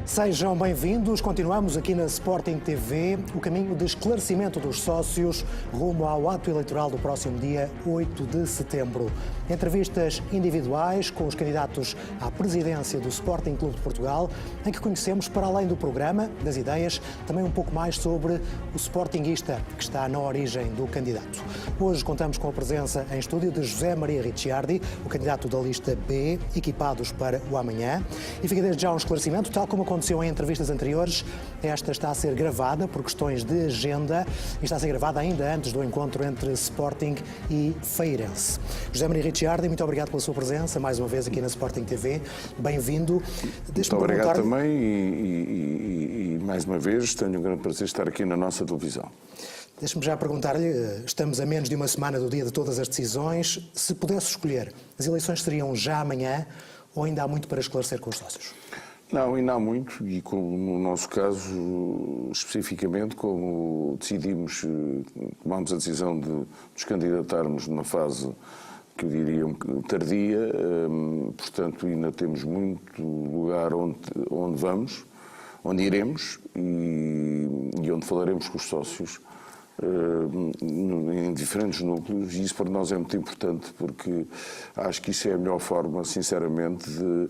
Sejam bem-vindos. Continuamos aqui na Sporting TV o caminho de esclarecimento dos sócios rumo ao ato eleitoral do próximo dia 8 de setembro. Entrevistas individuais com os candidatos à presidência do Sporting Clube de Portugal, em que conhecemos, para além do programa, das ideias, também um pouco mais sobre o sportinguista que está na origem do candidato. Hoje contamos com a presença em estúdio de José Maria Ricciardi, o candidato da lista B, equipados para o amanhã. E fica desde já um esclarecimento, tal como aconteceu em entrevistas anteriores, esta está a ser gravada por questões de agenda e está a ser gravada ainda antes do encontro entre Sporting e Feirense. José Maria Ricciardi, muito obrigado pela sua presença, mais uma vez aqui na Sporting TV. Bem-vindo. Muito obrigado também e mais uma vez tenho um grande prazer estar aqui na nossa televisão. Deixe-me já perguntar-lhe, estamos a menos de uma semana do dia de todas as decisões, se pudesse escolher, as eleições seriam já amanhã ou ainda há muito para esclarecer com os sócios? Não, ainda há muito e como no nosso caso, especificamente, como decidimos, tomamos a decisão de nos candidatarmos numa fase que eu diria tardia, portanto ainda temos muito lugar onde vamos, onde iremos e onde falaremos com os sócios em diferentes núcleos, e isso para nós é muito importante porque acho que isso é a melhor forma, sinceramente, de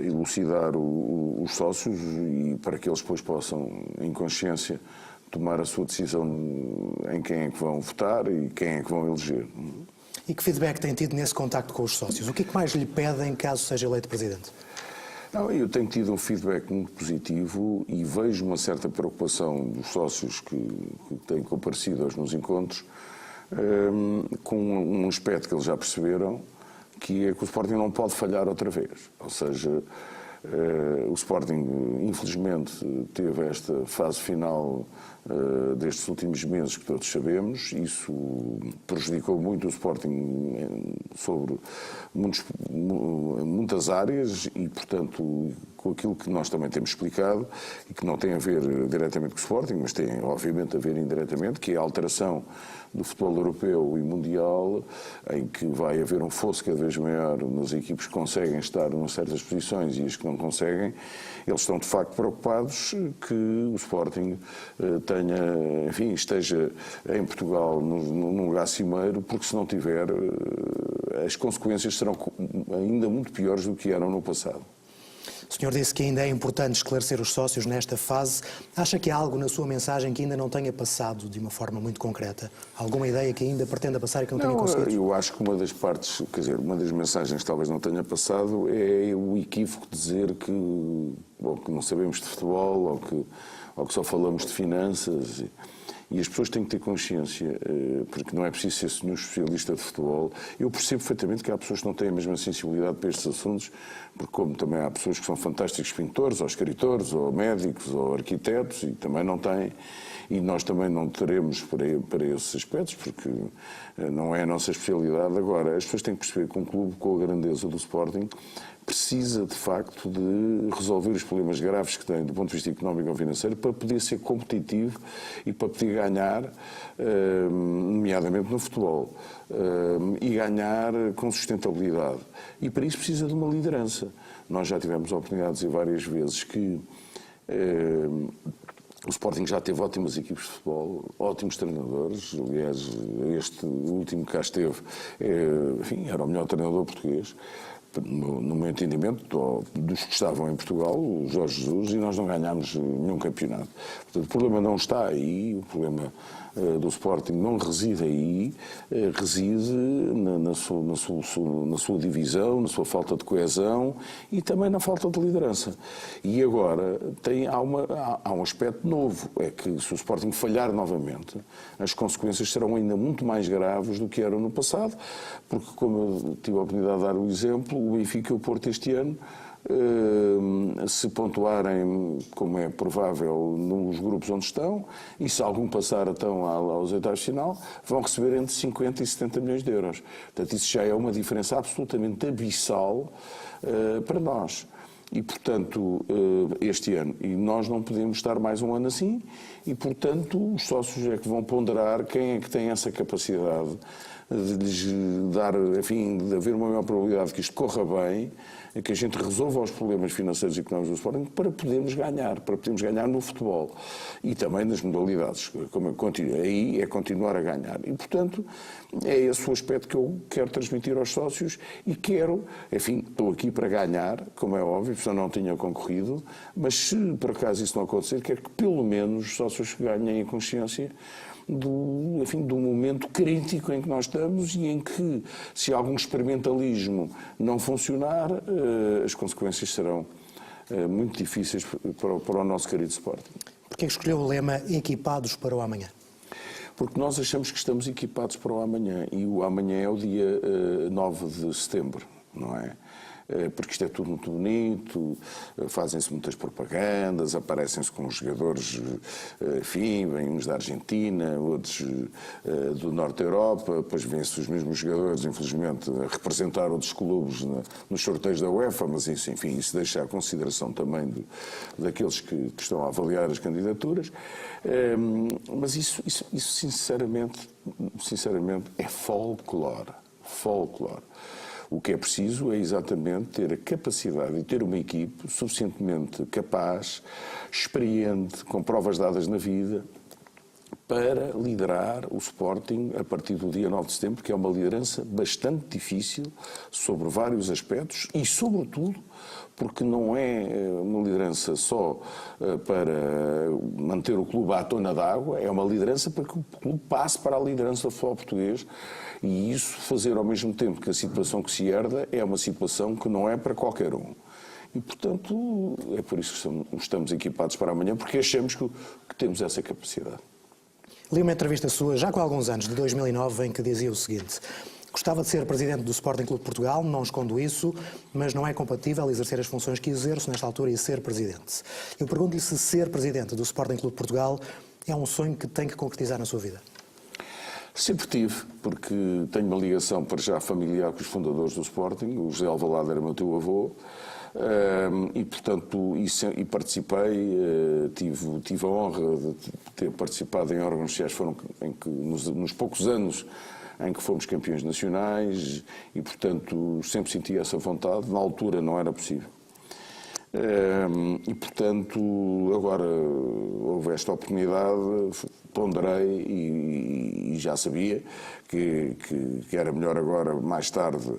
elucidar os sócios e para que eles depois possam, em consciência, tomar a sua decisão em quem é que vão votar e quem é que vão eleger. E que feedback tem tido nesse contacto com os sócios? O que é que mais lhe pedem caso seja eleito presidente? Não, eu tenho tido um feedback muito positivo e vejo uma certa preocupação dos sócios que têm comparecido aos meus encontros com um aspecto que eles já perceberam, que é que o Sporting não pode falhar outra vez. Ou seja, o Sporting, infelizmente, teve esta fase final destes últimos meses que todos sabemos. Isso prejudicou muito o Sporting sobre muitas áreas e, portanto, com aquilo que nós também temos explicado e que não tem a ver diretamente com o Sporting, mas tem, obviamente, a ver indiretamente, que é a alteração do futebol europeu e mundial, em que vai haver um fosso cada vez maior nas equipes que conseguem estar em certas posições e as que não conseguem. Eles estão, de facto, preocupados que o Sporting tenha, enfim, esteja em Portugal num lugar cimeiro, porque se não tiver, as consequências serão ainda muito piores do que eram no passado. O senhor disse que ainda é importante esclarecer os sócios nesta fase. Acha que há algo na sua mensagem que ainda não tenha passado de uma forma muito concreta? Alguma ideia que ainda pretenda passar e que não tenha conseguido? Eu acho que uma das partes, quer dizer, uma das mensagens que talvez não tenha passado é o equívoco de dizer que não sabemos de futebol ou que só falamos de finanças. E as pessoas têm que ter consciência, porque não é preciso ser nenhum especialista de futebol. Eu percebo perfeitamente que há pessoas que não têm a mesma sensibilidade para estes assuntos, porque como também há pessoas que são fantásticos pintores, ou escritores, ou médicos, ou arquitetos, e também não têm, e nós também não teremos para esses aspectos, porque não é a nossa especialidade. Agora, as pessoas têm que perceber que um clube com a grandeza do Sporting precisa, de facto, de resolver os problemas graves que tem do ponto de vista económico ou financeiro para poder ser competitivo e para poder ganhar, nomeadamente no futebol, e ganhar com sustentabilidade. E para isso precisa de uma liderança. Nós já tivemos a oportunidade de dizer várias vezes que o Sporting já teve ótimas equipes de futebol, ótimos treinadores. Aliás, este último que cá esteve, enfim, era o melhor treinador português, no meu entendimento, dos que estavam em Portugal, o Jorge Jesus, e nós não ganhámos nenhum campeonato. Portanto, o problema não está aí, o problema do Sporting não reside aí, reside na sua divisão, na sua falta de coesão e também na falta de liderança. E agora há um aspecto novo, é que se o Sporting falhar novamente, as consequências serão ainda muito mais graves do que eram no passado, porque, como eu tive a oportunidade de dar o exemplo, o Benfica e o Porto este ano, se pontuarem, como é provável, nos grupos onde estão, e se algum passar então aos oitavos de final, vão receber entre 50 e 70 milhões de euros. Portanto, isso já é uma diferença absolutamente abissal para nós. E, portanto, este ano. E nós não podemos estar mais um ano assim e, portanto, os sócios é que vão ponderar quem é que tem essa capacidade de lhes dar, enfim, de haver uma maior probabilidade que isto corra bem, que a gente resolva os problemas financeiros e económicos do Sporting para podermos ganhar no futebol e também nas modalidades. Aí é continuar a ganhar. E, portanto, é esse o aspecto que eu quero transmitir aos sócios e quero, enfim, estou aqui para ganhar, como é óbvio, porque eu não tinha concorrido, mas se por acaso isso não acontecer, quero que pelo menos os sócios ganhem a consciência do momento crítico em que nós estamos e em que, se algum experimentalismo não funcionar, as consequências serão muito difíceis para o nosso querido Sporting. Porquê escolheu o lema Equipados para o Amanhã? Porque nós achamos que estamos equipados para o amanhã e o amanhã é o dia 9 de setembro, não é? Porque isto é tudo muito bonito, fazem-se muitas propagandas, aparecem-se com os jogadores, enfim, vêm uns da Argentina, outros do Norte da Europa, depois vêm-se os mesmos jogadores, infelizmente, a representar outros clubes nos sorteios da UEFA, mas isso, enfim, isso deixa à consideração também daqueles que estão a avaliar as candidaturas. Mas isso sinceramente, é folclore. O que é preciso é exatamente ter a capacidade de ter uma equipe suficientemente capaz, experiente, com provas dadas na vida, para liderar o Sporting a partir do dia 9 de setembro, que é uma liderança bastante difícil sobre vários aspectos e, sobretudo, porque não é uma liderança só para manter o clube à tona d'água, é uma liderança para que o clube passe para a liderança do futebol português e isso fazer ao mesmo tempo que a situação que se herda é uma situação que não é para qualquer um. E, portanto, é por isso que estamos equipados para amanhã, porque achamos que temos essa capacidade. Li uma entrevista sua, já com alguns anos, de 2009, em que dizia o seguinte: gostava de ser presidente do Sporting Clube de Portugal, não escondo isso, mas não é compatível exercer as funções que exerço nesta altura e ser presidente. Eu pergunto-lhe se ser presidente do Sporting Clube de Portugal é um sonho que tem que concretizar na sua vida. Sempre tive, porque tenho uma ligação para já familiar com os fundadores do Sporting. O José Alvalade era meu teu avô. E, portanto, participei, tive a honra de ter participado em órgãos sociais nos poucos anos em que fomos campeões nacionais e, portanto, sempre senti essa vontade. Na altura não era possível. E, portanto, agora houve esta oportunidade, ponderei e já sabia que era melhor agora, mais tarde,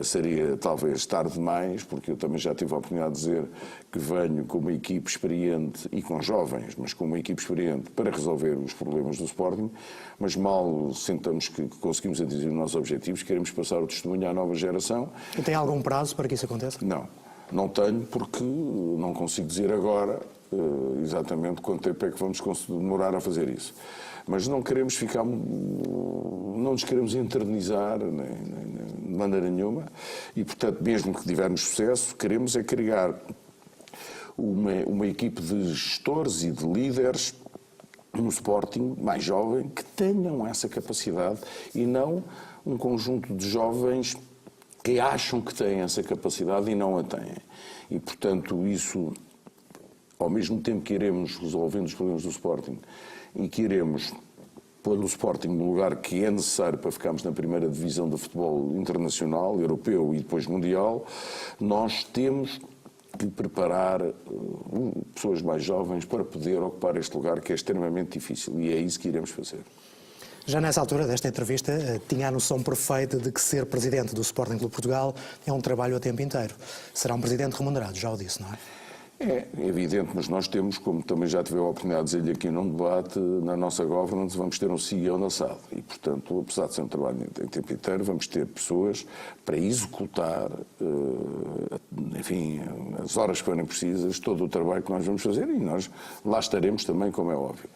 seria talvez tarde demais, porque eu também já tive a oportunidade de dizer que venho com uma equipe experiente e com jovens, mas com uma equipe experiente para resolver os problemas do Sporting, mas mal sentamos que conseguimos atingir os nossos objetivos, queremos passar o testemunho à nova geração. E tem algum prazo para que isso aconteça? Não tenho, porque não consigo dizer agora exatamente quanto tempo é que vamos demorar a fazer isso. Mas não queremos não nos queremos eternizar de maneira nenhuma e, portanto, mesmo que tivermos sucesso, queremos é criar uma equipe de gestores e de líderes no Sporting mais jovem que tenham essa capacidade e não um conjunto de jovens que acham que têm essa capacidade e não a têm. E, portanto, isso, ao mesmo tempo que iremos resolvendo os problemas do Sporting e que iremos pôr o Sporting no lugar que é necessário para ficarmos na primeira divisão do futebol internacional, europeu e depois mundial, nós temos que preparar pessoas mais jovens para poder ocupar este lugar que é extremamente difícil e é isso que iremos fazer. Já nessa altura desta entrevista, tinha a noção perfeita de que ser presidente do Sporting Clube de Portugal é um trabalho a tempo inteiro. Será um presidente remunerado, já o disse, não é? É evidente, mas nós temos, como também já tive a oportunidade de dizer-lhe aqui num debate, na nossa governance vamos ter um CEO na SAD e, portanto, apesar de ser um trabalho em tempo inteiro, vamos ter pessoas para executar, enfim, as horas que forem precisas, todo o trabalho que nós vamos fazer e nós lá estaremos também, como é óbvio.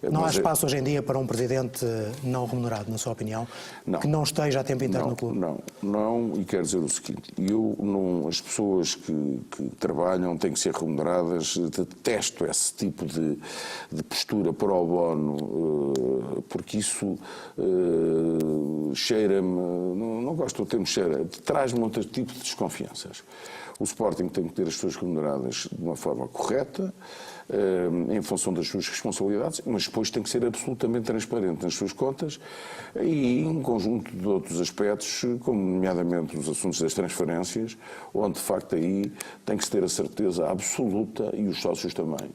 Não há espaço hoje em dia para um presidente não remunerado, na sua opinião, que não esteja a tempo inteiro no clube? Não, e quero dizer o seguinte, as pessoas que trabalham têm que ser remuneradas, detesto esse tipo de postura pro bono, porque isso cheira-me, não gosto do termo cheira, traz-me outro tipo de desconfianças. O Sporting tem que ter as suas remuneradas de uma forma correta, em função das suas responsabilidades, mas depois tem que ser absolutamente transparente nas suas contas e um conjunto de outros aspectos, como nomeadamente os assuntos das transferências, onde de facto aí tem que se ter a certeza absoluta, e os sócios também,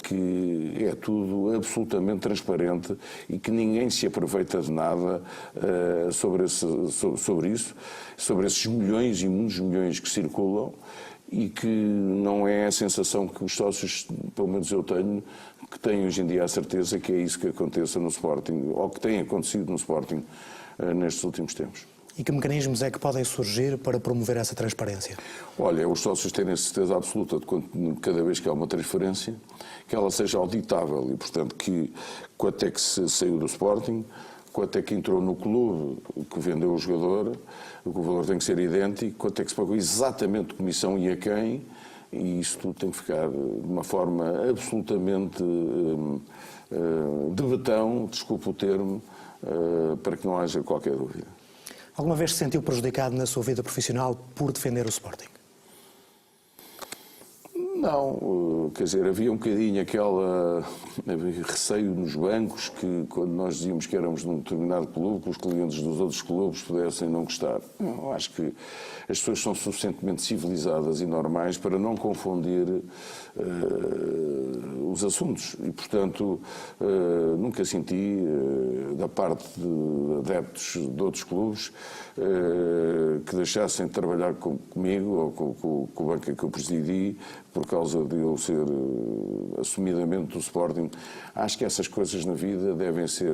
que é tudo absolutamente transparente e que ninguém se aproveita de nada sobre isso, sobre esses milhões e muitos milhões que circulam, e que não é a sensação que os sócios, pelo menos eu tenho, que têm hoje em dia a certeza que é isso que aconteça no Sporting, ou que tem acontecido no Sporting nestes últimos tempos. E que mecanismos é que podem surgir para promover essa transparência? Olha, os sócios têm a certeza absoluta de que cada vez que há uma transferência, que ela seja auditável e, portanto, que quanto é que se saiu do Sporting, quanto é que entrou no clube que vendeu o jogador, o valor tem que ser idêntico, quanto é que se pagou exatamente de comissão e a quem, e isso tudo tem que ficar de uma forma absolutamente de betão, desculpe o termo, para que não haja qualquer dúvida. Alguma vez se sentiu prejudicado na sua vida profissional por defender o Sporting? Não, quer dizer, havia um bocadinho havia receio nos bancos que, quando nós dizíamos que éramos de um determinado clube, que os clientes dos outros clubes pudessem não gostar. Eu acho que as pessoas são suficientemente civilizadas e normais para não confundir os assuntos e, portanto, nunca senti da parte de adeptos de outros clubes que deixassem de trabalhar comigo ou com a banca que eu presidi por causa de eu ser assumidamente do Sporting. Acho que essas coisas na vida devem ser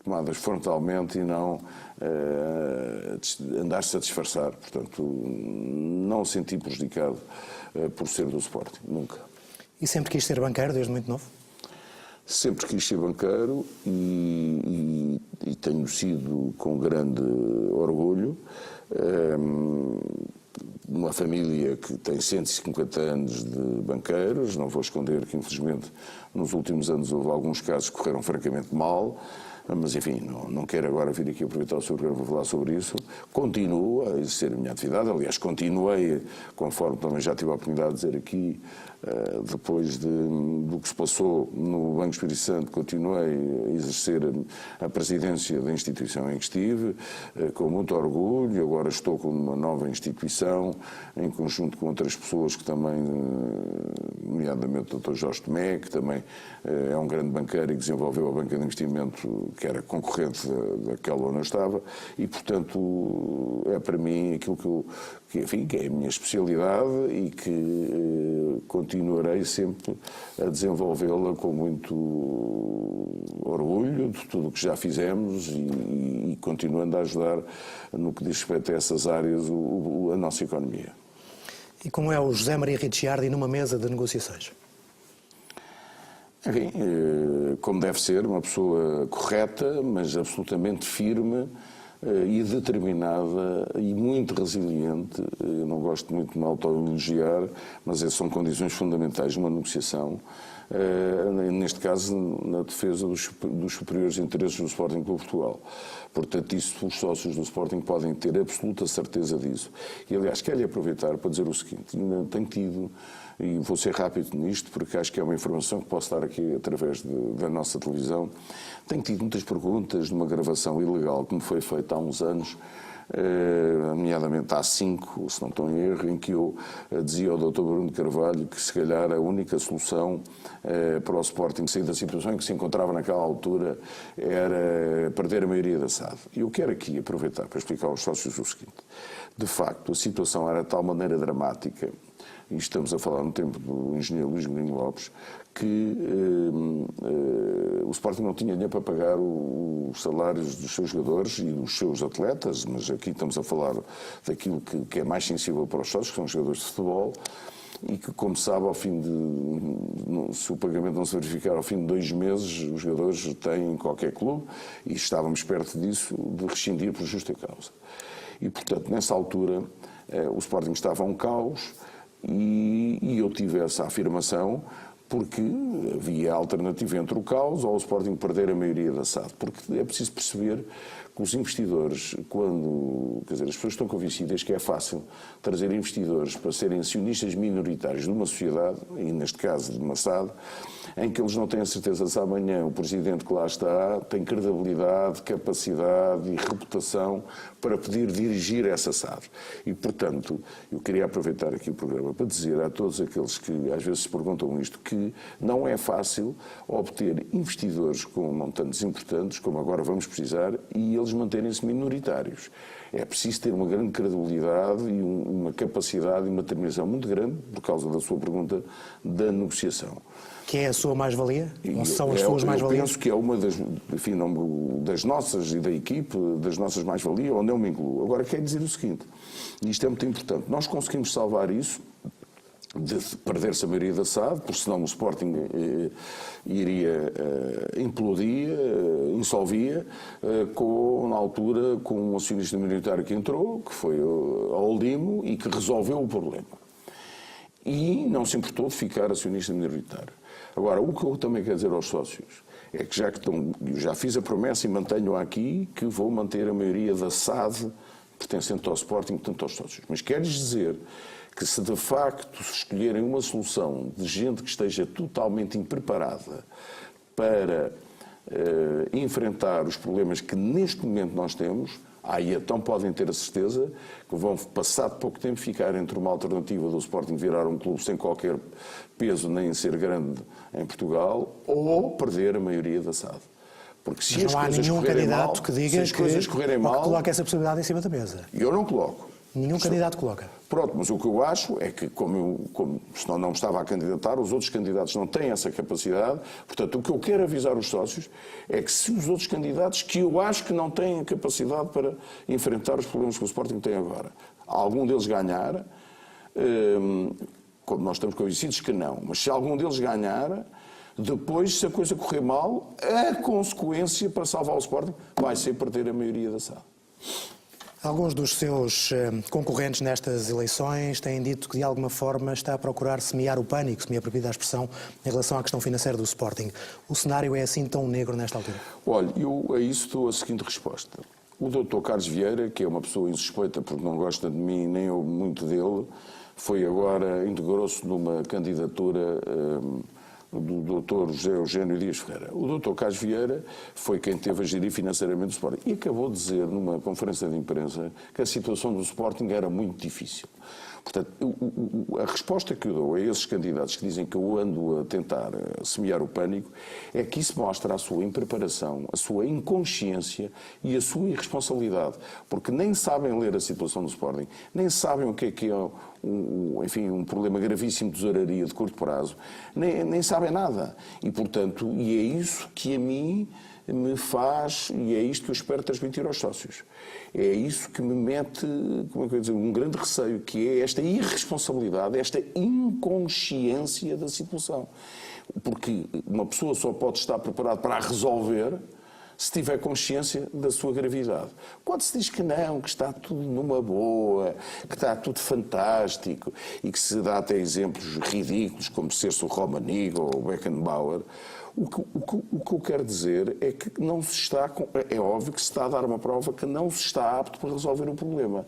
tomadas frontalmente e não andar-se a disfarçar. Portanto, não senti prejudicado por ser do Sporting, nunca. E sempre quis ser banqueiro desde muito novo? Sempre quis ser banqueiro e tenho sido com grande orgulho. Uma família que tem 150 anos de banqueiros, não vou esconder que infelizmente nos últimos anos houve alguns casos que correram francamente mal, mas enfim, não quero agora vir aqui aproveitar o seu programa para falar sobre isso. Continuo a exercer a minha atividade, aliás, continuei, conforme também já tive a oportunidade de dizer aqui, depois do que se passou no Banco Espírito Santo, continuei a exercer a presidência da instituição em que estive, com muito orgulho. Agora estou com uma nova instituição, em conjunto com outras pessoas que também, nomeadamente o Dr. Jorge Tomé, que também é um grande banqueiro e que desenvolveu a banca de investimento, que era concorrente daquela onde eu estava, e, portanto, é para mim aquilo que é a minha especialidade e que continuarei sempre a desenvolvê-la com muito orgulho de tudo o que já fizemos e continuando a ajudar no que diz respeito a essas áreas a nossa economia. E como é o José Maria Ricciardi numa mesa de negociações? Enfim, como deve ser, uma pessoa correta, mas absolutamente firme e determinada e muito resiliente. Eu não gosto muito de me autoelogiar, mas essas são condições fundamentais de uma negociação, neste caso na defesa dos superiores interesses do Sporting Clube Portugal. Portanto, isso os sócios do Sporting podem ter absoluta certeza disso. E, aliás, quero-lhe aproveitar para dizer o seguinte: ainda tenho tido, e vou ser rápido nisto, porque acho que é uma informação que posso dar aqui através da nossa televisão. Tenho tido muitas perguntas de uma gravação ilegal que me foi feita há uns anos, nomeadamente há 5, se não estou em erro, em que eu dizia ao Dr. Bruno Carvalho que se calhar a única solução para o Sporting sair da situação em que se encontrava naquela altura era perder a maioria da SAD. E eu quero aqui aproveitar para explicar aos sócios o seguinte: de facto a situação era de tal maneira dramática, e estamos a falar no tempo do engenheiro Luís Godinho Lopes, que o Sporting não tinha dinheiro para pagar os salários dos seus jogadores e dos seus atletas, mas aqui estamos a falar daquilo que é mais sensível para os sócios, que são os jogadores de futebol, e que, como sabe, se o pagamento não se verificar ao fim de 2 meses, os jogadores têm em qualquer clube, e estávamos perto disso, de rescindir por justa causa. E, portanto, nessa altura, o Sporting estava a um caos, e eu tive essa afirmação porque havia a alternativa entre o caos ou o Sporting perder a maioria da SAD. Porque é preciso perceber que os investidores, quer dizer, as pessoas estão convencidas que é fácil trazer investidores para serem acionistas minoritários de uma sociedade, e neste caso de uma SAD, em que eles não têm a certeza se amanhã o presidente que lá está tem credibilidade, capacidade e reputação para poder dirigir essa SAD. E, portanto, eu queria aproveitar aqui o programa para dizer a todos aqueles que às vezes se perguntam isto, que não é fácil obter investidores com montantes importantes, como agora vamos precisar, e eles manterem-se minoritários. É preciso ter uma grande credibilidade e uma capacidade e uma determinação muito grande, por causa da sua pergunta, da negociação. Que é a sua mais-valia? Ou são as suas mais-valias? Eu penso que é uma das nossas e da equipe, das nossas mais-valias, onde eu me incluo. Agora, quero dizer o seguinte, e isto é muito importante, nós conseguimos salvar isso de perder-se a maioria da SAD, porque senão o Sporting iria implodia, insolvia, na altura com um acionista minoritário que entrou, que foi a Oldimo, e que resolveu o problema. E não se importou de ficar acionista minoritário. Agora, o que eu também quero dizer aos sócios é que eu já fiz a promessa e mantenho aqui que vou manter a maioria da SAD pertencente ao Sporting, portanto aos sócios. Mas quero-lhes dizer que se de facto escolherem uma solução de gente que esteja totalmente impreparada para enfrentar os problemas que neste momento nós temos, aí então podem ter a certeza que vão, passado pouco tempo, ficar entre uma alternativa do Sporting virar um clube sem qualquer peso nem ser grande em Portugal, ou perder a maioria da SAD. Porque se não há nenhum candidato que diga que coloque essa possibilidade em cima da mesa. Eu não coloco. Nenhum candidato coloca. Pronto, mas o que eu acho é que, senão não estava a candidatar, os outros candidatos não têm essa capacidade. Portanto, o que eu quero avisar os sócios é que se os outros candidatos, que eu acho que não têm a capacidade para enfrentar os problemas que o Sporting tem agora, algum deles ganhar, como nós estamos convencidos que não, mas se algum deles ganhar, depois, se a coisa correr mal, a consequência para salvar o Sporting vai ser perder a maioria da SAD. Alguns dos seus concorrentes nestas eleições têm dito que de alguma forma está a procurar semear o pânico, se me é permitida a expressão, em relação à questão financeira do Sporting. O cenário é assim tão negro nesta altura? Olha, eu a isso dou a seguinte resposta. O Dr. Carlos Vieira, que é uma pessoa insuspeita porque não gosta de mim nem eu muito dele, foi agora, integrou-se numa candidatura do Dr. José Eugênio Dias Ferreira. O Dr. Carlos Vieira foi quem teve a gerir financeiramente o Sporting e acabou de dizer numa conferência de imprensa que a situação do Sporting era muito difícil. Portanto, a resposta que eu dou a esses candidatos que dizem que eu ando a tentar semear o pânico é que isso mostra a sua impreparação, a sua inconsciência e a sua irresponsabilidade, porque nem sabem ler a situação do Sporting, nem sabem o que é um problema gravíssimo de tesouraria de curto prazo, nem sabem nada. E, portanto, é isso que a mim me faz, e é isto que eu espero transmitir aos sócios. É isso que me mete, como é que eu ia dizer, um grande receio, que é esta irresponsabilidade, esta inconsciência da situação. Porque uma pessoa só pode estar preparada para a resolver se tiver consciência da sua gravidade. Quando se diz que não, que está tudo numa boa, que está tudo fantástico, e que se dá até exemplos ridículos, como ser-se o Romanigo ou o Beckenbauer, o que eu quero dizer é que não se está, é óbvio que se está a dar uma prova que não se está apto para resolver o problema.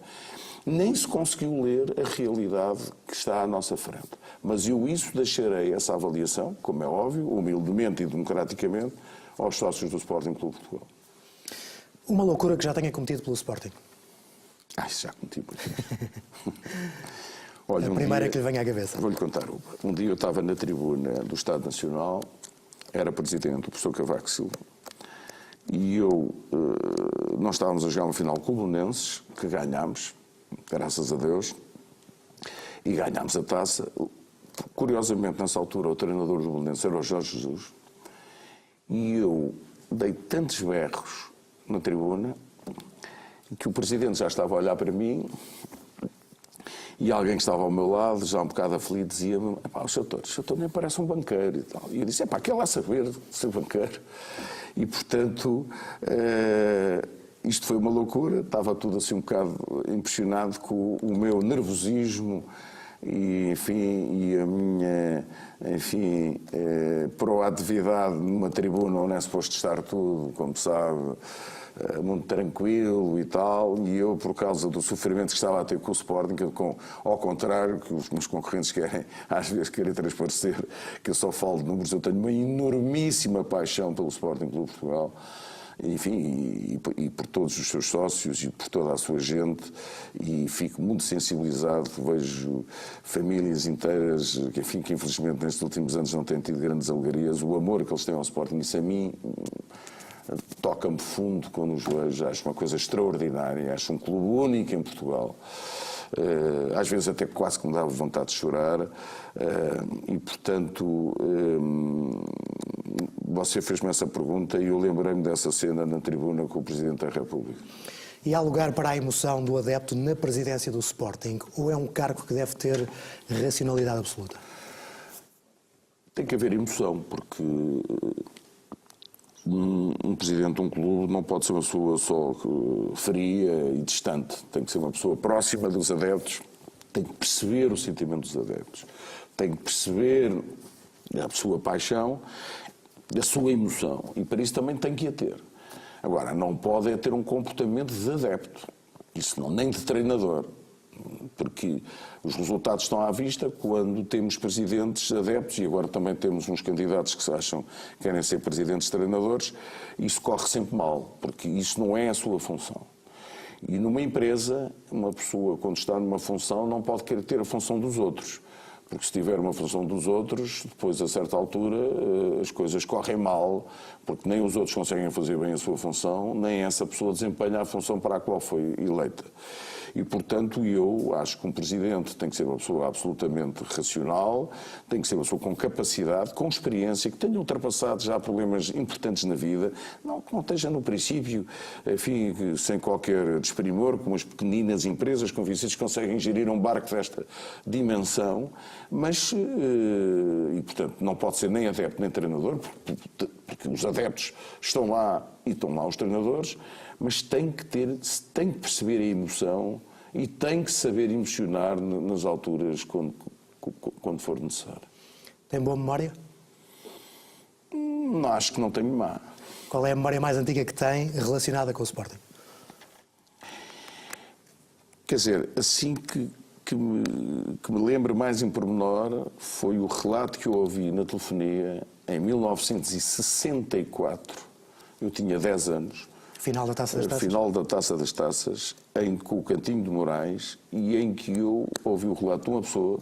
Nem se conseguiu ler a realidade que está à nossa frente. Mas eu isso deixarei, essa avaliação, como é óbvio, humildemente e democraticamente, aos sócios do Sporting Clube de Portugal. Uma loucura que já tenha cometido pelo Sporting? Isso já cometi muito. Olha, a primeira que lhe vem à cabeça. Vou-lhe contar uma. Um dia eu estava na tribuna do Estado Nacional, era presidente o professor Cavaco Silva, e nós estávamos a jogar uma final com o Belenenses, que ganhámos, graças a Deus, e ganhámos a taça. Curiosamente, nessa altura, o treinador do Belenenses era o Jorge Jesus, e eu dei tantos berros na tribuna que o presidente já estava a olhar para mim e alguém que estava ao meu lado, já um bocado aflito, dizia-me: o senhor nem parece um banqueiro e tal. E eu disse: quer lá saber ser banqueiro? E, portanto, isto foi uma loucura, estava tudo assim um bocado impressionado com o meu nervosismo e, enfim, e a minha, enfim, proatividade numa tribuna onde é suposto estar tudo, como sabe, muito tranquilo e tal, e eu, por causa do sofrimento que estava a ter com o Sporting, ao contrário que os meus concorrentes querem, às vezes querem transparecer que eu só falo de números, eu tenho uma enormíssima paixão pelo Sporting Clube de Portugal, enfim, e por todos os seus sócios e por toda a sua gente, e fico muito sensibilizado, vejo famílias inteiras que, enfim, que infelizmente nestes últimos anos não têm tido grandes alegrias, o amor que eles têm ao Sporting, isso a mim toca-me fundo quando os vejo, acho uma coisa extraordinária, acho um clube único em Portugal. Às vezes até quase que me dava vontade de chorar, e portanto você fez-me essa pergunta e eu lembrei-me dessa cena na tribuna com o Presidente da República. E há lugar para a emoção do adepto na presidência do Sporting, ou é um cargo que deve ter racionalidade absoluta? Tem que haver emoção, porque um presidente de um clube não pode ser uma pessoa só fria e distante. Tem que ser uma pessoa próxima dos adeptos, tem que perceber o sentimento dos adeptos, tem que perceber a sua paixão, a sua emoção, e para isso também tem que a ter. Agora, não pode ter um comportamento de adepto, isso não, nem de treinador, porque os resultados estão à vista quando temos presidentes adeptos, e agora também temos uns candidatos que se acham que querem ser presidentes treinadores, isso corre sempre mal, porque isso não é a sua função. E numa empresa, uma pessoa, quando está numa função, não pode querer ter a função dos outros. Porque se tiver uma função dos outros, depois a certa altura as coisas correm mal, porque nem os outros conseguem fazer bem a sua função, nem essa pessoa desempenha a função para a qual foi eleita. E, portanto, eu acho que um presidente tem que ser uma pessoa absolutamente racional, tem que ser uma pessoa com capacidade, com experiência, que tenha ultrapassado já problemas importantes na vida, que não esteja no princípio, enfim, sem qualquer desprimor, como as pequeninas empresas convincentes conseguem gerir um barco desta dimensão, mas, e portanto, não pode ser nem adepto nem treinador, porque os adeptos estão lá e estão lá os treinadores, mas tem que perceber a emoção e tem que saber emocionar nas alturas quando for necessário. Tem boa memória? Acho que não tenho má. Qual é a memória mais antiga que tem relacionada com o Sporting? Quer dizer, assim que me lembro mais em pormenor foi o relato que eu ouvi na telefonia em 1964. Eu tinha 10 anos. Final da Taça das Taças? Final da Taça das Taças, com o Cantinho de Moraes, e em que eu ouvi o relato de uma pessoa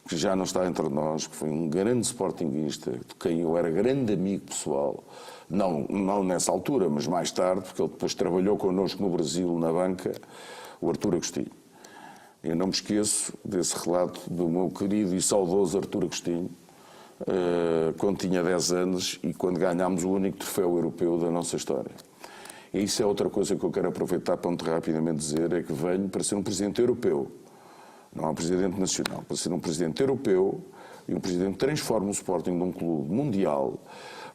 que já não está entre nós, que foi um grande sportinguista, de quem eu era grande amigo pessoal, não nessa altura, mas mais tarde, porque ele depois trabalhou connosco no Brasil, na banca, o Artur Agostinho. Eu não me esqueço desse relato do meu querido e saudoso Artur Agostinho, quando tinha 10 anos e quando ganhámos o único troféu europeu da nossa história. E isso é outra coisa que eu quero aproveitar para muito rapidamente dizer, é que venho para ser um presidente europeu, não é um presidente nacional, para ser um presidente europeu e um presidente que transforma o Sporting num clube mundial,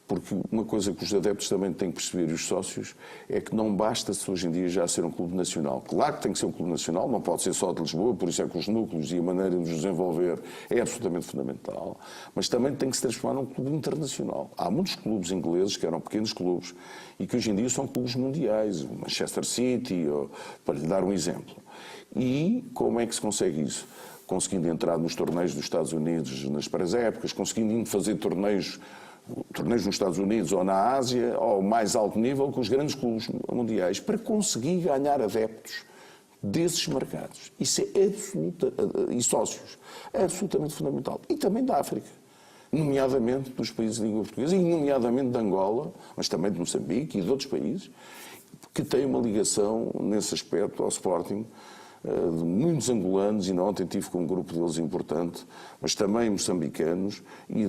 porque uma coisa que os adeptos também têm que perceber, e os sócios, é que não basta-se hoje em dia já ser um clube nacional. Claro que tem que ser um clube nacional, não pode ser só de Lisboa, por isso é que os núcleos e a maneira de nos desenvolver é absolutamente fundamental, mas também tem que se transformar num clube internacional. Há muitos clubes ingleses que eram pequenos clubes e que hoje em dia são clubes mundiais, o Manchester City, para lhe dar um exemplo. E como é que se consegue isso? Conseguindo entrar nos torneios dos Estados Unidos nas pré-épocas, conseguindo fazer torneios nos Estados Unidos ou na Ásia, ao mais alto nível, com os grandes clubes mundiais, para conseguir ganhar adeptos desses mercados. Isso é e sócios, é absolutamente fundamental. E também da África, nomeadamente dos países de língua portuguesa, e nomeadamente de Angola, mas também de Moçambique e de outros países, que têm uma ligação, nesse aspecto, ao Sporting, de muitos angolanos, e ontem tive com um grupo deles importante, mas também moçambicanos, e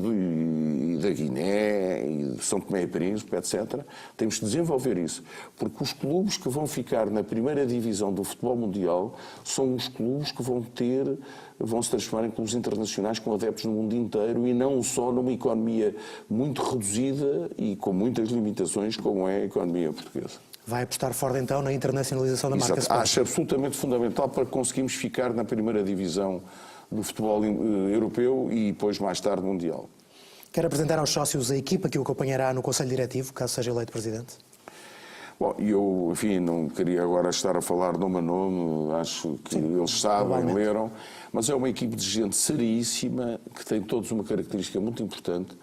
da Guiné, e de São Tomé e Príncipe, etc. Temos de desenvolver isso, porque os clubes que vão ficar na primeira divisão do futebol mundial são os clubes que vão se transformar em clubes internacionais com adeptos no mundo inteiro e não só numa economia muito reduzida e com muitas limitações como é a economia portuguesa. Vai apostar forte então na internacionalização da marca Exato. Sporting? Acho absolutamente fundamental para conseguirmos ficar na primeira divisão do futebol europeu e depois mais tarde mundial. Quer apresentar aos sócios a equipa que o acompanhará no Conselho Diretivo, caso seja eleito Presidente? Bom, eu, enfim, não queria agora estar a falar nome a nome, acho que eles sabem, leram, mas é uma equipe de gente seríssima, que tem todos uma característica muito importante.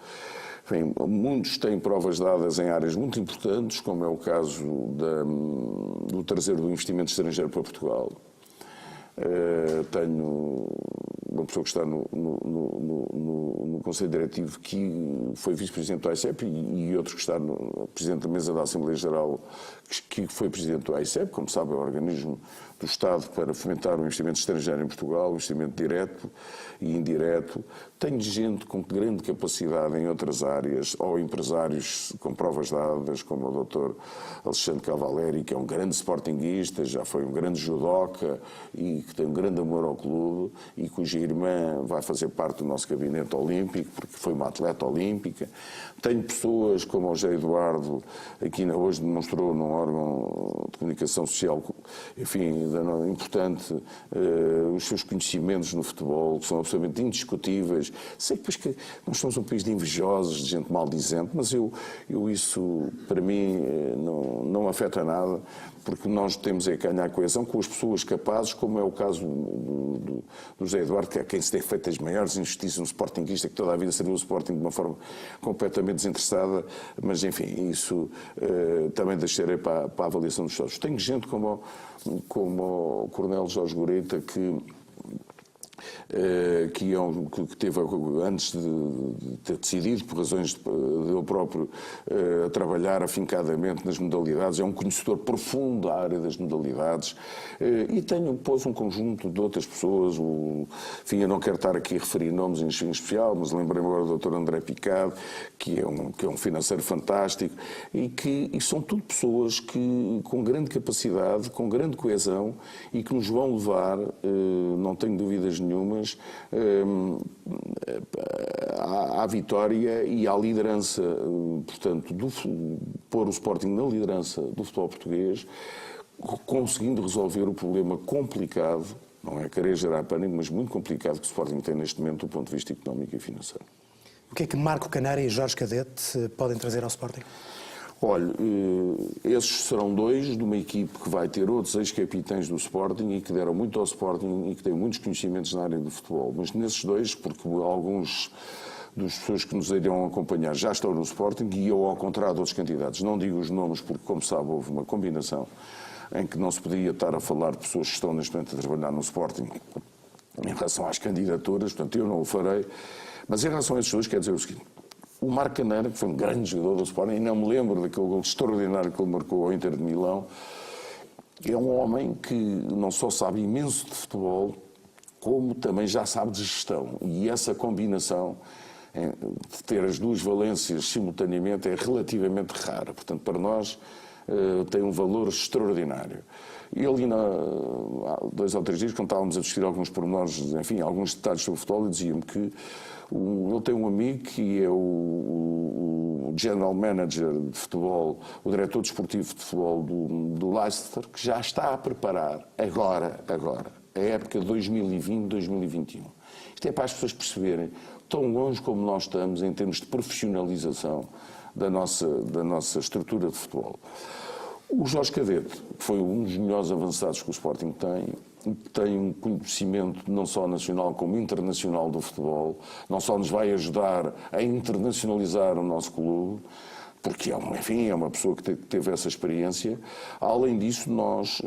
Enfim, muitos têm provas dadas em áreas muito importantes, como é o caso do trazer do investimento estrangeiro para Portugal. Tenho uma pessoa que está no Conselho Diretivo que foi vice-presidente do AICEP e outro que está no presidente da mesa da Assembleia Geral que foi presidente do AICEP, como sabe, é o organismo do Estado para fomentar o investimento estrangeiro em Portugal, o investimento direto e indireto. Tenho gente com grande capacidade em outras áreas, ou empresários com provas dadas, como o Dr. Alexandre Cavaleri, que é um grande sportinguista, já foi um grande judoca e que tem um grande amor ao clube e cuja irmã vai fazer parte do nosso gabinete olímpico, porque foi uma atleta olímpica. Tenho pessoas como o José Eduardo, aqui hoje demonstrou num órgão de comunicação social, enfim, importante, os seus conhecimentos no futebol, que são absolutamente indiscutíveis. Sei depois que nós somos um país de invejosos, de gente maldizente, mas isso, para mim, não afeta nada, porque nós temos é que ganhar coesão com as pessoas capazes, como é o caso do José Eduardo, que é quem se tem feito as maiores injustiças, um sportinguista que toda a vida serviu o Sporting de uma forma completamente desinteressada, mas enfim, isso também deixarei para a avaliação dos sócios. Tenho gente como o Coronel Jorge Goreta, que teve, antes de ter decidido, por razões dele próprio, a trabalhar afincadamente nas modalidades, é um conhecedor profundo da área das modalidades, e tenho depois um conjunto de outras pessoas, enfim, eu não quero estar aqui a referir nomes em especial, mas lembrei-me agora do Dr. André Picado, que é um financeiro fantástico, e são tudo pessoas com grande capacidade, com grande coesão, e que nos vão levar, não tenho dúvidas nenhumas, à vitória e à liderança, portanto, pôr o Sporting na liderança do futebol português, conseguindo resolver o problema complicado, não é querer gerar pânico, mas muito complicado que o Sporting tem neste momento do ponto de vista económico e financeiro. O que é que Marco Canário e Jorge Cadete podem trazer ao Sporting? Olha, esses serão dois de uma equipe que vai ter outros ex-capitães do Sporting e que deram muito ao Sporting e que têm muitos conhecimentos na área do futebol. Mas nesses dois, porque alguns das pessoas que nos irão acompanhar já estão no Sporting e eu, ao contrário de outros candidatos, não digo os nomes porque, como sabe, houve uma combinação em que não se podia estar a falar de pessoas que estão neste momento a trabalhar no Sporting em relação às candidaturas, portanto eu não o farei. Mas em relação a esses dois, quer dizer o seguinte: o Marco Canário, que foi um grande jogador do Sporting, e não me lembro daquele gol extraordinário que ele marcou ao Inter de Milão, é um homem que não só sabe imenso de futebol, como também já sabe de gestão. E essa combinação de ter as duas valências simultaneamente é relativamente rara. Portanto, para nós tem um valor extraordinário. Ele, há 2 ou 3 dias, quando estávamos a discutir alguns pormenores, enfim, alguns detalhes sobre o futebol, ele dizia-me que ele tem um amigo que é o General Manager de futebol, o diretor desportivo de futebol do Leicester, que já está a preparar agora, a época 2020-2021. Isto é para as pessoas perceberem tão longe como nós estamos em termos de profissionalização da nossa estrutura de futebol. O Jorge Cadete, que foi um dos melhores avançados que o Sporting tem um conhecimento não só nacional como internacional do futebol, não só nos vai ajudar a internacionalizar o nosso clube, porque é uma pessoa que teve essa experiência. Além disso, nós,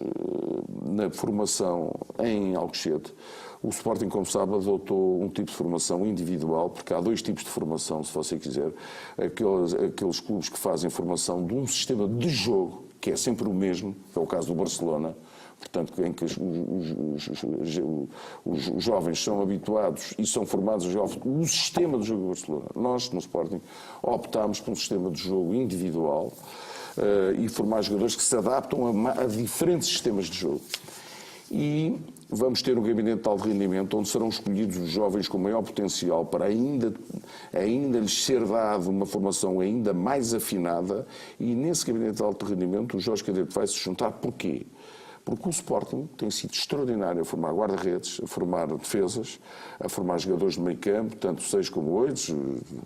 na formação em Alcochete, o Sporting, como sabe, adotou um tipo de formação individual, porque há 2 tipos de formação, se você quiser. Aqueles clubes que fazem formação de um sistema de jogo, que é sempre o mesmo, que é o caso do Barcelona, portanto, em que os jovens são habituados e são formados no sistema de jogo do Barcelona. Nós, no Sporting, optámos por um sistema de jogo individual e formar jogadores que se adaptam a diferentes sistemas de jogo. E vamos ter um gabinete de alto rendimento onde serão escolhidos os jovens com maior potencial para ainda lhes ser dado uma formação ainda mais afinada, e nesse gabinete de alto rendimento o Jorge Cadete vai se juntar. Porquê? Porque o Sporting tem sido extraordinário a formar guarda-redes, a formar defesas, a formar jogadores de meio campo, tanto 6 como 8,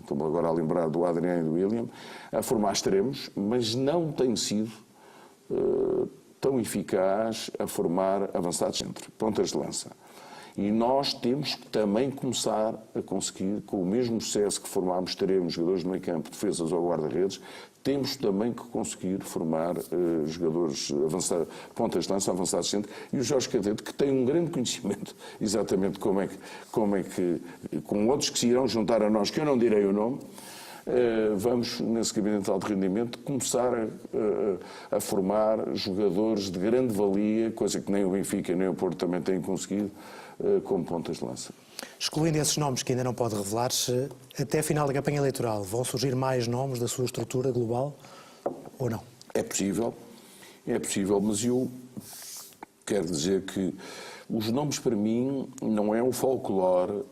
estou-me agora a lembrar do Adriano e do William, a formar extremos, mas não tem sido tão eficaz a formar avançados centro, pontas de lança. E nós temos que também começar a conseguir, com o mesmo sucesso que formámos, teremos jogadores de meio campo, defesas ou guarda-redes, temos também que conseguir formar jogadores pontas de lança, avançados centro. E o Jorge Cadete, que tem um grande conhecimento exatamente como é que com outros que se irão juntar a nós, que eu não direi o nome, vamos, nesse gabinete de alto rendimento, começar a formar jogadores de grande valia, coisa que nem o Benfica nem o Porto também têm conseguido, como pontas de lança. Excluindo esses nomes que ainda não pode revelar-se, até a final da campanha eleitoral, vão surgir mais nomes da sua estrutura global ou não? É possível, mas eu quero dizer que os nomes para mim não é um folclore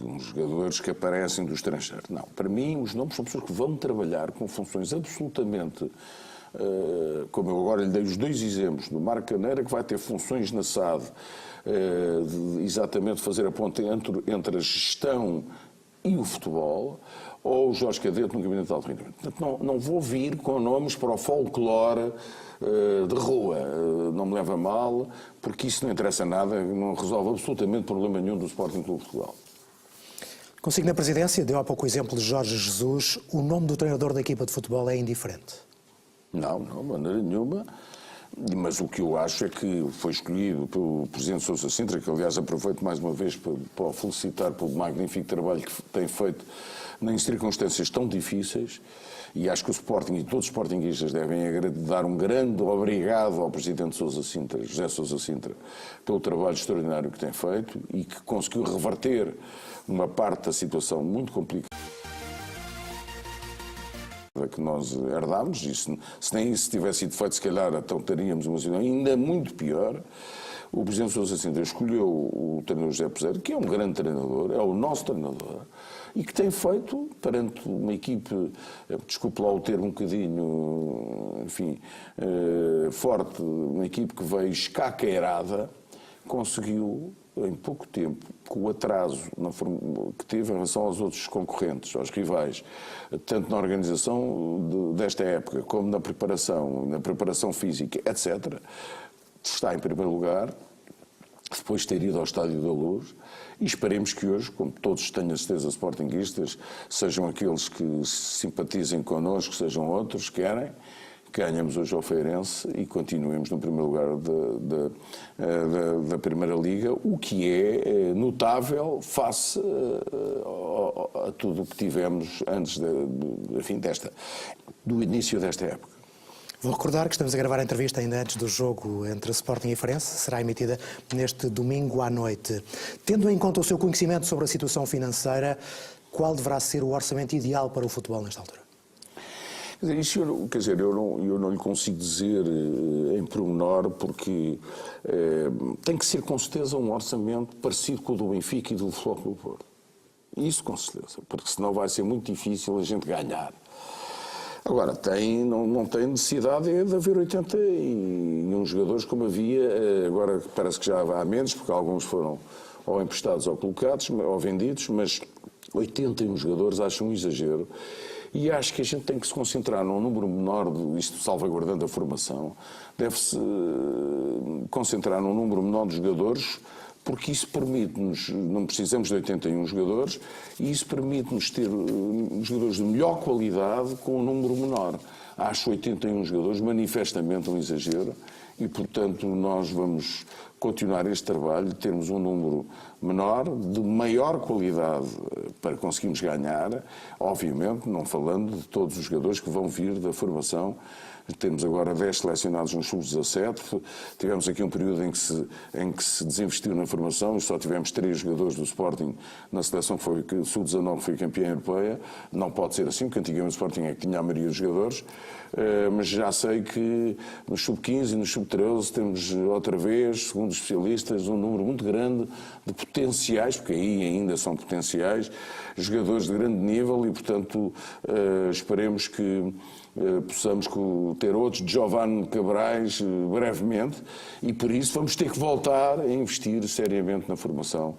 uns jogadores que aparecem do estrangeiro. Não, para mim os nomes são pessoas que vão trabalhar com funções absolutamente... como eu agora lhe dei os 2 exemplos, do Marco Caneira, que vai ter funções na SAD, de exatamente fazer a ponte entre a gestão e o futebol, ou o Jorge Cadete no gabinete de alto rendimento. Portanto, não vou vir com nomes para o folclore de rua, não me leva a mal, porque isso não interessa nada, não resolve absolutamente problema nenhum do Sporting Clube de Portugal. Consigo na presidência, deu há pouco o exemplo de Jorge Jesus, o nome do treinador da equipa de futebol é indiferente? Não, de maneira nenhuma. Mas o que eu acho é que foi escolhido pelo Presidente Sousa Sintra, que aliás aproveito mais uma vez para o felicitar pelo magnífico trabalho que tem feito em circunstâncias tão difíceis, e acho que o Sporting e todos os sportinguistas devem dar um grande obrigado ao Presidente Sousa Sintra, José Sousa Sintra, pelo trabalho extraordinário que tem feito e que conseguiu reverter uma parte da situação muito complicada que nós herdámos, e se nem isso tivesse sido feito, se calhar então teríamos uma situação ainda muito pior. O Presidente Sousa Sintra escolheu o treinador José Peseiro, que é um grande treinador, é o nosso treinador, e que tem feito, perante uma equipe, desculpe lá o termo um bocadinho, enfim, forte, uma equipe que veio escaqueirada, conseguiu, em pouco tempo, com o atraso que teve em relação aos outros concorrentes, aos rivais, tanto na organização desta época, como na preparação física, etc., está em primeiro lugar, depois de ter ido ao Estádio da Luz, e esperemos que hoje, como todos tenho a certeza sportinguistas, sejam aqueles que simpatizem connosco, sejam outros, ganhamos hoje ao Feirense e continuemos no primeiro lugar da Primeira Liga, o que é notável face a tudo o que tivemos antes do início desta época. Vou recordar que estamos a gravar a entrevista ainda antes do jogo entre Sporting e Feirense, será emitida neste domingo à noite. Tendo em conta o seu conhecimento sobre a situação financeira, qual deverá ser o orçamento ideal para o futebol nesta altura? Isso eu não lhe consigo dizer em pormenor, porque tem que ser com certeza um orçamento parecido com o do Benfica e do Futebol Clube do Porto. Isso com certeza, porque senão vai ser muito difícil a gente ganhar. Agora, não tem necessidade de haver 81 jogadores como havia, agora parece que já há menos, porque alguns foram ou emprestados ou colocados, ou vendidos, mas 81 jogadores acho um exagero. E acho que a gente tem que se concentrar num número menor, isto salvaguardando a formação, deve-se concentrar num número menor de jogadores, porque isso permite-nos, não precisamos de 81 jogadores, e isso permite-nos ter jogadores de melhor qualidade com um número menor. Acho 81 jogadores manifestamente um exagero e, portanto, nós vamos continuar este trabalho, termos um número menor, de maior qualidade para conseguirmos ganhar, obviamente, não falando de todos os jogadores que vão vir da formação. Temos agora 10 selecionados no Sub-17, tivemos aqui um período em que se desinvestiu na formação e só tivemos 3 jogadores do Sporting na seleção que Sub-19 foi campeã europeia. Não pode ser assim, porque antigamente o Sporting é que tinha a maioria dos jogadores, mas já sei que no Sub-15 e no Sub-13 temos outra vez, segundo os especialistas, um número muito grande de potenciais, porque aí ainda são potenciais, jogadores de grande nível e, portanto, esperemos que possamos ter outros Giovanni Cabrais brevemente, e por isso vamos ter que voltar a investir seriamente na formação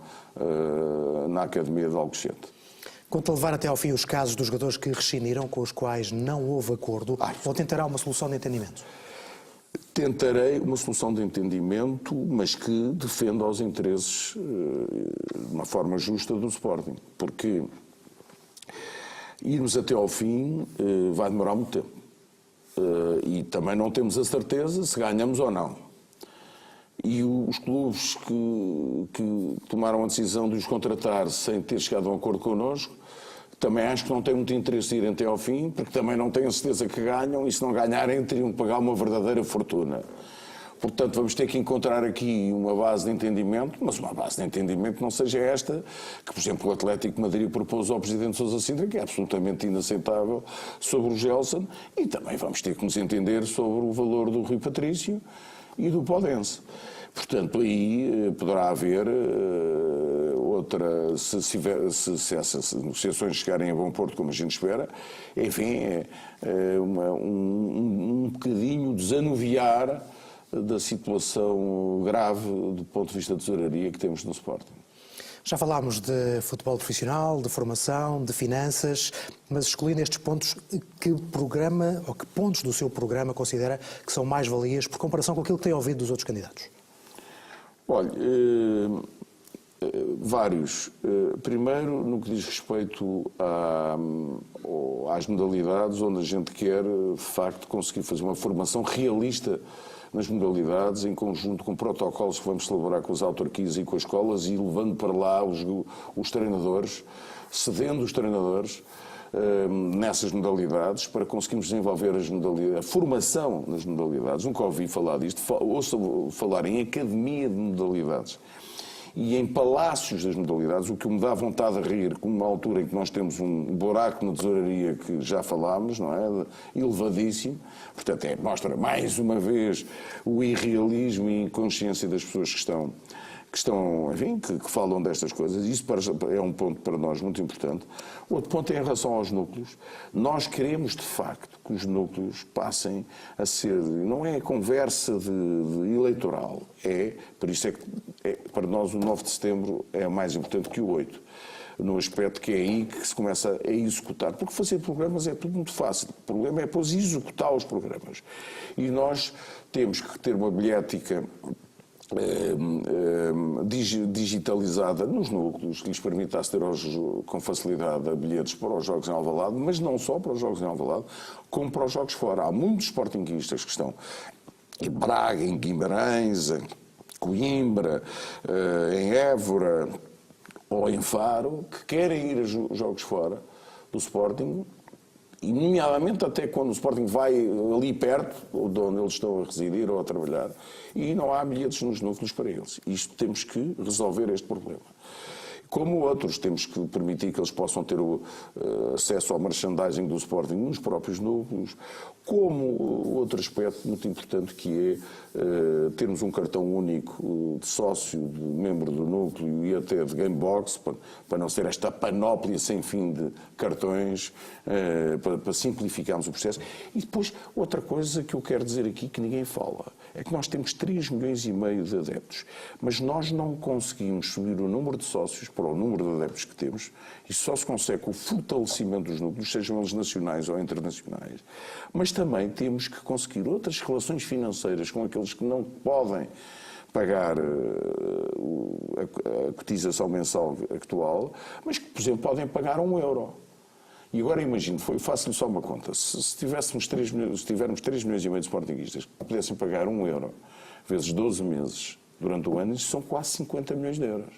na Academia de Alcochete. Quanto a levar até ao fim os casos dos jogadores que rescindiram, com os quais não houve acordo, ou tentará uma solução de entendimento? Tentarei uma solução de entendimento, mas que defenda os interesses de uma forma justa do Sporting, porque irmos até ao fim vai demorar muito tempo. E também não temos a certeza se ganhamos ou não. E os clubes que tomaram a decisão de os contratar sem ter chegado a um acordo connosco, também acho que não têm muito interesse de irem até ao fim, porque também não têm a certeza que ganham, e se não ganharem teriam que pagar uma verdadeira fortuna. Portanto, vamos ter que encontrar aqui uma base de entendimento, mas uma base de entendimento que não seja esta que, por exemplo, o Atlético de Madrid propôs ao Presidente Sousa Sintra, que é absolutamente inaceitável, sobre o Gelson, e também vamos ter que nos entender sobre o valor do Rui Patrício e do Podense. Portanto, aí poderá haver outra, se essas negociações chegarem a bom porto, como a gente espera, enfim, um bocadinho desanuviar da situação grave do ponto de vista de tesouraria que temos no Sporting. Já falámos de futebol profissional, de formação, de finanças, mas excluindo estes pontos, que programa ou que pontos do seu programa considera que são mais valias por comparação com aquilo que tem ouvido dos outros candidatos? Olha, vários. Primeiro, no que diz respeito às modalidades, onde a gente quer, de facto, conseguir fazer uma formação realista nas modalidades, em conjunto com protocolos que vamos celebrar com as autarquias e com as escolas, e levando para lá os treinadores, cedendo os treinadores nessas modalidades, para conseguirmos desenvolver a formação nas modalidades. Nunca ouvi falar disto, ouço falar em academia de modalidades e em palácios das modalidades, o que me dá vontade de rir, com uma altura em que nós temos um buraco na tesouraria que já falámos, não é? Elevadíssimo. Portanto, mostra mais uma vez o irrealismo e inconsciência das pessoas que estão, enfim, que falam destas coisas. Isso é um ponto para nós muito importante. Outro ponto é em relação aos núcleos. Nós queremos, de facto, que os núcleos passem a ser, não é conversa de eleitoral, por isso para nós o 9 de setembro é mais importante que o 8. No aspecto que é aí que se começa a executar. Porque fazer programas é tudo muito fácil. O problema é depois executar os programas. E nós temos que ter uma bilhética digitalizada nos núcleos, que lhes permita aceder com facilidade a bilhetes para os jogos em Alvalade, mas não só para os jogos em Alvalade, como para os jogos fora. Há muitos sportinguistas que estão em Braga, em Guimarães, em Coimbra, em Évora ou em Faro, que querem ir a jogos fora do Sporting, e nomeadamente até quando o Sporting vai ali perto, de onde eles estão a residir ou a trabalhar, e não há bilhetes nos núcleos para eles. Isto temos que resolver este problema. Como outros, temos que permitir que eles possam ter acesso ao merchandising do Sporting nos próprios núcleos, como outro aspecto muito importante que é termos um cartão único de sócio, de membro do núcleo e até de Gamebox, para não ser esta panóplia sem fim de cartões, para simplificarmos o processo. E depois, outra coisa que eu quero dizer aqui que ninguém fala, é que nós temos 3,5 milhões de adeptos, mas nós não conseguimos subir o número de sócios para o número de adeptos que temos, e só se consegue com o fortalecimento dos núcleos, sejam eles nacionais ou internacionais. Mas também temos que conseguir outras relações financeiras com aqueles que não podem pagar a cotização mensal atual, mas que, por exemplo, podem pagar €1. E agora imagino, faço-lhe só uma conta, se tivermos 3,5 milhões de sportinguistas que pudessem pagar €1 vezes 12 meses durante o ano, isso são quase 50 milhões de euros.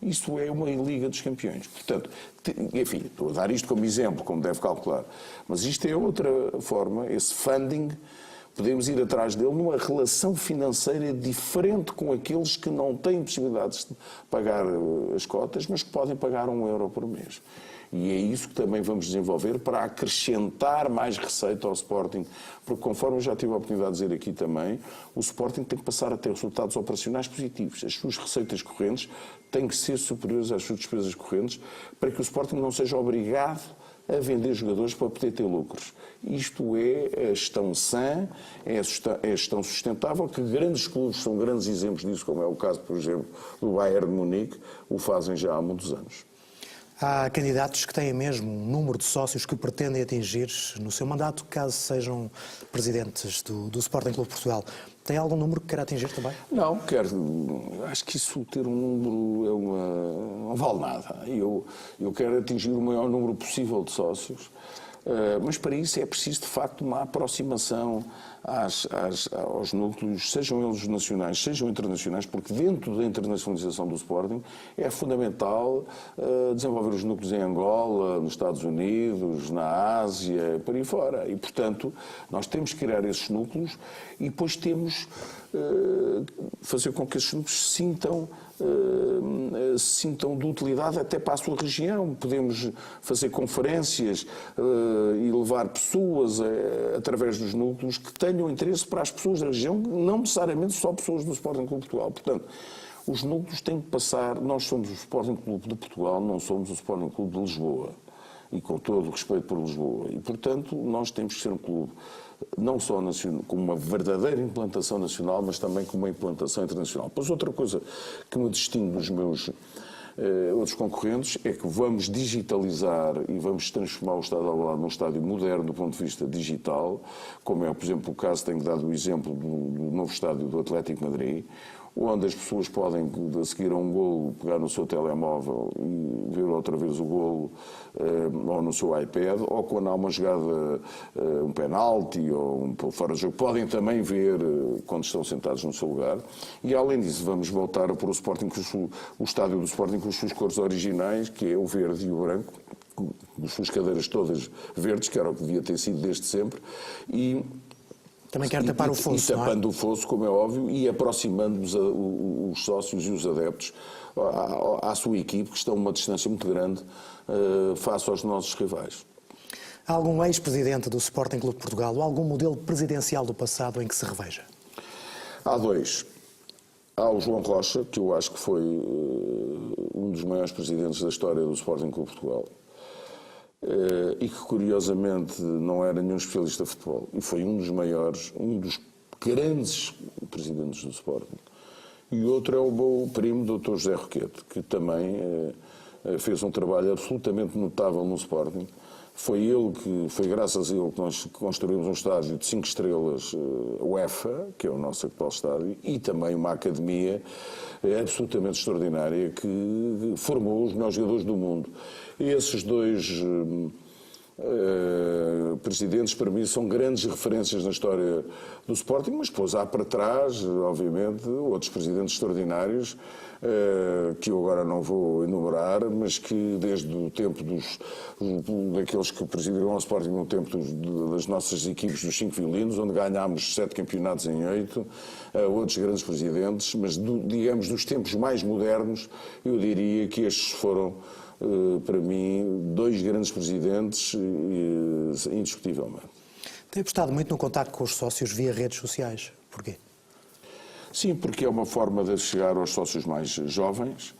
Isso é uma Liga dos Campeões. Portanto, enfim, estou a dar isto como exemplo, como deve calcular, mas isto é outra forma, esse funding, podemos ir atrás dele numa relação financeira diferente com aqueles que não têm possibilidades de pagar as cotas, mas que podem pagar €1 por mês. E é isso que também vamos desenvolver para acrescentar mais receita ao Sporting, porque conforme eu já tive a oportunidade de dizer aqui também, o Sporting tem que passar a ter resultados operacionais positivos. As suas receitas correntes têm que ser superiores às suas despesas correntes, para que o Sporting não seja obrigado a vender jogadores para poder ter lucros. Isto é a gestão sã, é a gestão sustentável, que grandes clubes são grandes exemplos disso, como é o caso, por exemplo, do Bayern de Munique, o fazem já há muitos anos. Há candidatos que têm mesmo um número de sócios que pretendem atingir no seu mandato, caso sejam presidentes do Sporting Clube de Portugal. Tem algum número que queira atingir também? Não, acho que isso, ter um número, não vale nada. Eu quero atingir o maior número possível de sócios, mas para isso é preciso, de facto, uma aproximação aos núcleos, sejam eles nacionais, sejam internacionais, porque dentro da internacionalização do Sporting é fundamental desenvolver os núcleos em Angola, nos Estados Unidos, na Ásia, por aí fora. E, portanto, nós temos que criar esses núcleos e depois temos fazer com que esses núcleos se sintam de utilidade até para a sua região. Podemos fazer conferências e levar pessoas através dos núcleos que tenham interesse para as pessoas da região, não necessariamente só pessoas do Sporting Clube de Portugal. Portanto, os núcleos têm que passar. Nós somos o Sporting Clube de Portugal, não somos o Sporting Clube de Lisboa. E com todo o respeito por Lisboa. E, portanto, nós temos que ser um clube não só nacional, com uma verdadeira implantação nacional, mas também com uma implantação internacional. Pois outra coisa que me distingue dos meus outros concorrentes é que vamos digitalizar e vamos transformar o Estádio de Alvalade num estádio moderno do ponto de vista digital, como é, por exemplo, o caso, tenho dado o exemplo do novo estádio do Atlético de Madrid, onde as pessoas podem, a seguir a um golo, pegar no seu telemóvel e ver outra vez o golo, ou no seu iPad, ou quando há uma jogada, um penalti ou um fora de jogo, podem também ver quando estão sentados no seu lugar. E além disso, vamos voltar a pôr o estádio do Sporting com as suas cores originais, que é o verde e o branco, com as suas cadeiras todas verdes, que era o que devia ter sido desde sempre, e também quer tapar o fosso, e tapando o fosso, como é óbvio, e aproximando-nos os sócios e os adeptos à sua equipe, que estão a uma distância muito grande face aos nossos rivais. Há algum ex-presidente do Sporting Clube de Portugal ou algum modelo presidencial do passado em que se reveja? Há dois. Há o João Rocha, que eu acho que foi um dos maiores presidentes da história do Sporting Clube de Portugal. E que curiosamente não era nenhum especialista de futebol e foi um dos maiores, um dos grandes presidentes do Sporting. E outro é o meu primo, Dr. José Roquete, que também fez um trabalho absolutamente notável no Sporting. Foi graças a ele que nós construímos um estádio de 5 estrelas UEFA, que é o nosso atual estádio, e também uma academia absolutamente extraordinária que formou os melhores jogadores do mundo. E esses dois presidentes, para mim, são grandes referências na história do Sporting, mas depois há para trás, obviamente, outros presidentes extraordinários, que eu agora não vou enumerar, mas que desde o tempo daqueles que presidiram o Sporting no tempo das nossas equipes dos 5 violinos, onde ganhámos 7 campeonatos em 8, outros grandes presidentes, mas digamos dos tempos mais modernos, eu diria que estes foram, para mim, 2 grandes presidentes, indiscutivelmente. Tem apostado muito no contacto com os sócios via redes sociais. Porquê? Sim, porque é uma forma de chegar aos sócios mais jovens.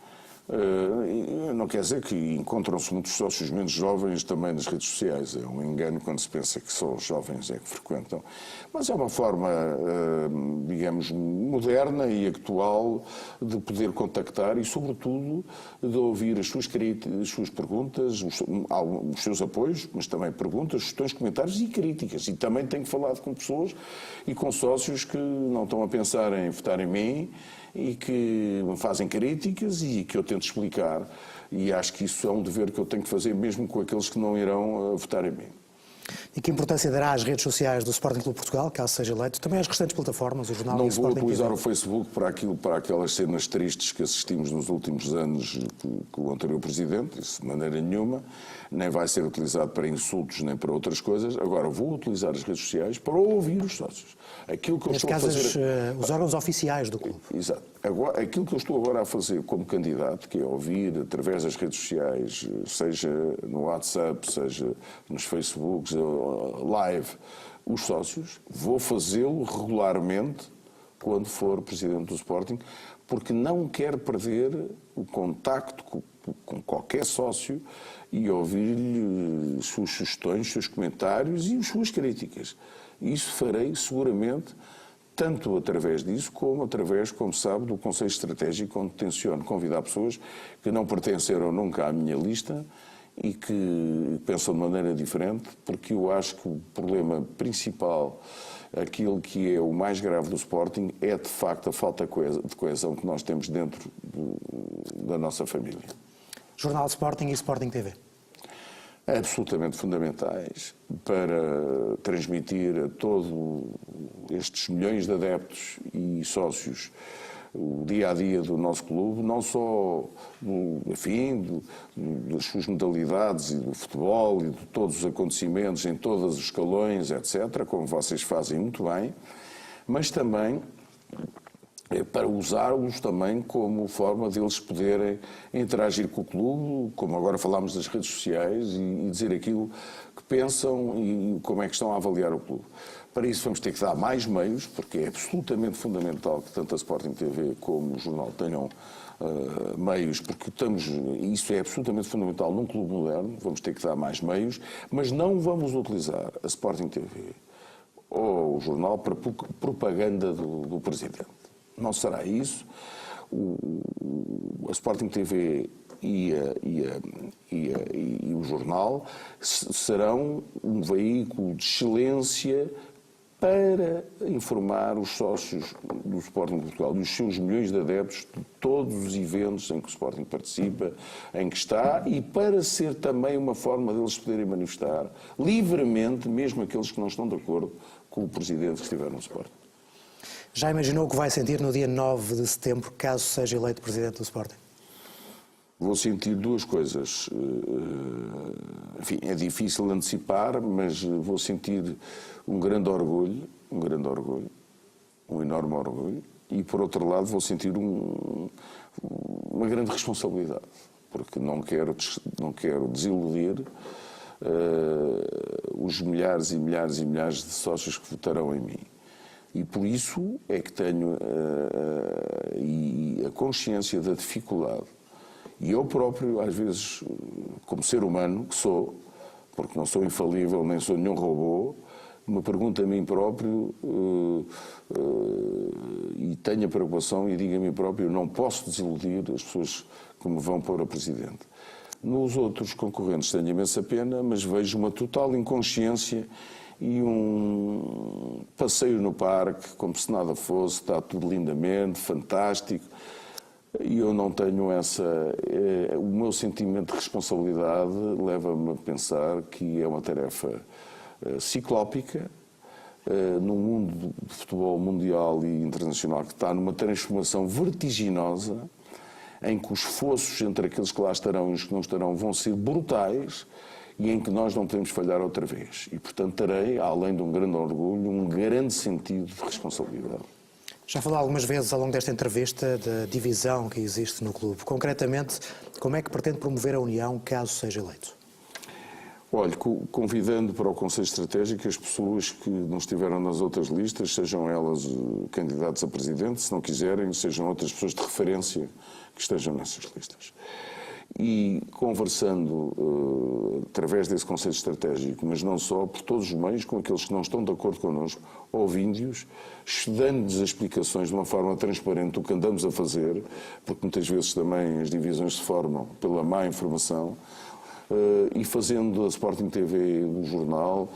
Não quer dizer que encontram-se muitos sócios menos jovens também nas redes sociais. É um engano quando se pensa que só os jovens é que frequentam. Mas é uma forma, digamos, moderna e atual de poder contactar e, sobretudo, de ouvir as suas perguntas, os seus apoios, mas também perguntas, sugestões, comentários e críticas. E também tenho falado com pessoas e com sócios que não estão a pensar em votar em mim e que me fazem críticas e que eu tento explicar. E acho que isso é um dever que eu tenho que fazer mesmo com aqueles que não irão votar em mim. E que importância dará às redes sociais do Sporting Clube de Portugal, caso seja eleito, também às restantes plataformas, o jornal e o Sporting? Não vou utilizar o Facebook para aquelas cenas tristes que assistimos nos últimos anos com o anterior Presidente, isso de maneira nenhuma, nem vai ser utilizado para insultos nem para outras coisas. Agora, vou utilizar as redes sociais para ouvir os sócios. Aquilo que eu estou a fazer... os órgãos oficiais do clube. Exato. Agora, aquilo que eu estou agora a fazer como candidato, que é ouvir através das redes sociais, seja no WhatsApp, seja nos Facebooks, live, os sócios, vou fazê-lo regularmente quando for presidente do Sporting, porque não quero perder o contacto com qualquer sócio e ouvir-lhe suas sugestões, seus comentários e as suas críticas. Isso farei seguramente, tanto através disso, como através, como sabe, do Conselho Estratégico, onde tenciono convidar pessoas que não pertenceram nunca à minha lista e que pensam de maneira diferente, porque eu acho que o problema principal, aquilo que é o mais grave do Sporting, é de facto a falta de coesão que nós temos dentro da nossa família. Jornal Sporting e Sporting TV. Absolutamente fundamentais para transmitir a todos estes milhões de adeptos e sócios o dia-a-dia do nosso clube, não só das suas modalidades e do futebol e de todos os acontecimentos em todos os escalões, etc., como vocês fazem muito bem, mas também para usá-los também como forma deles poderem interagir com o clube, como agora falámos das redes sociais, e dizer aquilo que pensam e como é que estão a avaliar o clube. Para isso vamos ter que dar mais meios, porque é absolutamente fundamental que tanto a Sporting TV como o jornal tenham meios, porque isso é absolutamente fundamental num clube moderno, vamos ter que dar mais meios, mas não vamos utilizar a Sporting TV ou o jornal para propaganda do Presidente. Não será isso. A Sporting TV e o jornal serão um veículo de excelência para informar os sócios do Sporting de Portugal, dos seus milhões de adeptos, de todos os eventos em que o Sporting participa, em que está, e para ser também uma forma deles poderem manifestar livremente, mesmo aqueles que não estão de acordo com o Presidente que estiver no Sporting. Já imaginou o que vai sentir no dia 9 de setembro, caso seja eleito Presidente do Sporting? Vou sentir duas coisas. Enfim, é difícil antecipar, mas vou sentir um grande orgulho, um enorme orgulho, e por outro lado vou sentir uma grande responsabilidade, porque não quero desiludir os milhares e milhares e milhares de sócios que votarão em mim. E por isso é que tenho a consciência da dificuldade. E eu próprio, às vezes, como ser humano que sou, porque não sou infalível, nem sou nenhum robô, me pergunto a mim próprio e tenho a preocupação e digo a mim próprio, não posso desiludir as pessoas que me vão pôr a Presidente. Nos outros concorrentes tenho imensa pena, mas vejo uma total inconsciência e um passeio no parque, como se nada fosse, está tudo lindamente, fantástico. E eu não tenho o meu sentimento de responsabilidade leva-me a pensar que é uma tarefa ciclópica, num mundo de futebol mundial e internacional que está numa transformação vertiginosa, em que os fossos entre aqueles que lá estarão e os que não estarão vão ser brutais, e em que nós não podemos falhar outra vez. E, portanto, terei, além de um grande orgulho, um grande sentido de responsabilidade. Já falou algumas vezes ao longo desta entrevista da divisão que existe no clube. Concretamente, como é que pretende promover a união caso seja eleito? Olha, convidando para o Conselho Estratégico as pessoas que não estiveram nas outras listas, sejam elas candidatos a presidente, se não quiserem, sejam outras pessoas de referência que estejam nessas listas. E conversando através desse Conselho Estratégico, mas não só, por todos os meios, com aqueles que não estão de acordo connosco, ouvindo-os, dando-lhes as explicações de uma forma transparente do que andamos a fazer, porque muitas vezes também as divisões se formam pela má informação, e fazendo a Sporting TV e o jornal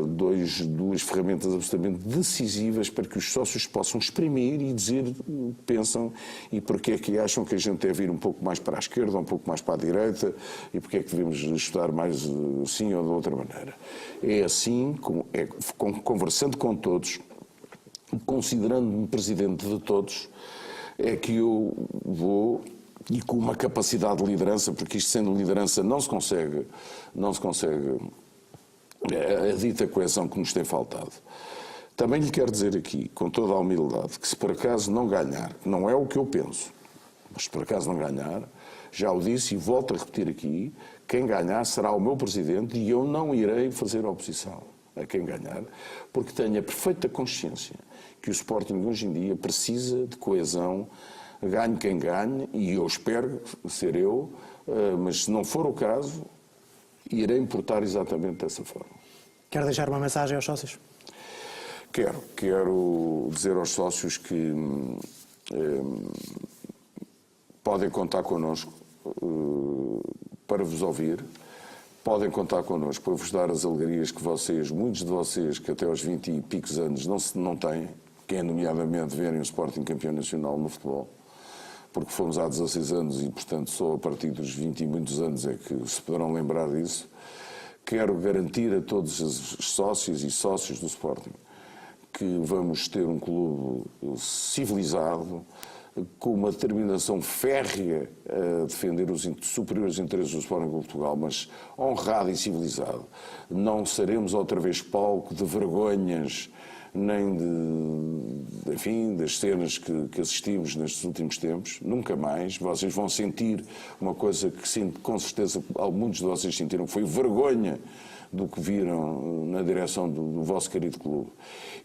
duas ferramentas absolutamente decisivas para que os sócios possam exprimir e dizer o que pensam e porque é que acham que a gente deve ir um pouco mais para a esquerda, um pouco mais para a direita e porque é que devemos estudar mais assim ou de outra maneira. É assim, conversando com todos, considerando-me presidente de todos, é que eu vou, e com uma capacidade de liderança, porque isto sendo liderança não se consegue a dita coesão que nos tem faltado. Também lhe quero dizer aqui, com toda a humildade, que se por acaso não ganhar, não é o que eu penso, mas se por acaso não ganhar, já o disse e volto a repetir aqui, quem ganhar será o meu presidente e eu não irei fazer oposição a quem ganhar, porque tenho a perfeita consciência que o Sporting hoje em dia precisa de coesão ganhe quem ganhe, e eu espero ser eu, mas se não for o caso, irei importar exatamente dessa forma. Quer deixar uma mensagem aos sócios? Quero dizer aos sócios que podem contar connosco para vos ouvir, podem contar connosco para vos dar as alegrias que vocês, muitos de vocês, que até aos 20 e picos anos não têm, que é nomeadamente verem o Sporting campeão nacional no futebol, porque fomos há 16 anos e, portanto, só a partir dos 20 e muitos anos é que se poderão lembrar disso. Quero garantir a todos os sócios e sócios do Sporting que vamos ter um clube civilizado, com uma determinação férrea a defender os superiores interesses do Sporting de Portugal, mas honrado e civilizado. Não seremos outra vez palco de vergonhas, nem das cenas que assistimos nestes últimos tempos, nunca mais. Vocês vão sentir uma coisa que com certeza muitos de vocês sentiram, que foi vergonha do que viram na direção do vosso querido clube.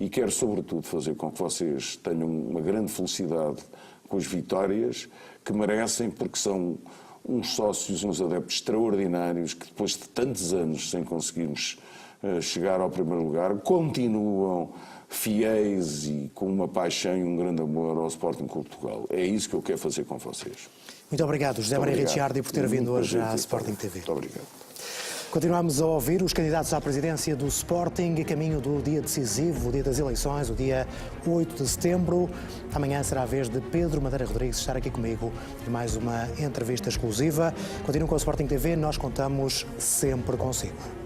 E quero, sobretudo, fazer com que vocês tenham uma grande felicidade com as vitórias que merecem, porque são uns sócios, uns adeptos extraordinários que depois de tantos anos sem conseguirmos chegar ao primeiro lugar, continuam fiéis e com uma paixão e um grande amor ao Sporting Clube de Portugal. É isso que eu quero fazer com vocês. Muito obrigado, José Maria Ricciardi, por ter vindo hoje à Sporting TV. Muito obrigado. Continuamos a ouvir os candidatos à presidência do Sporting a caminho do dia decisivo, o dia das eleições, o dia 8 de setembro. Amanhã será a vez de Pedro Madeira Rodrigues estar aqui comigo em mais uma entrevista exclusiva. Continuem com a Sporting TV, nós contamos sempre consigo.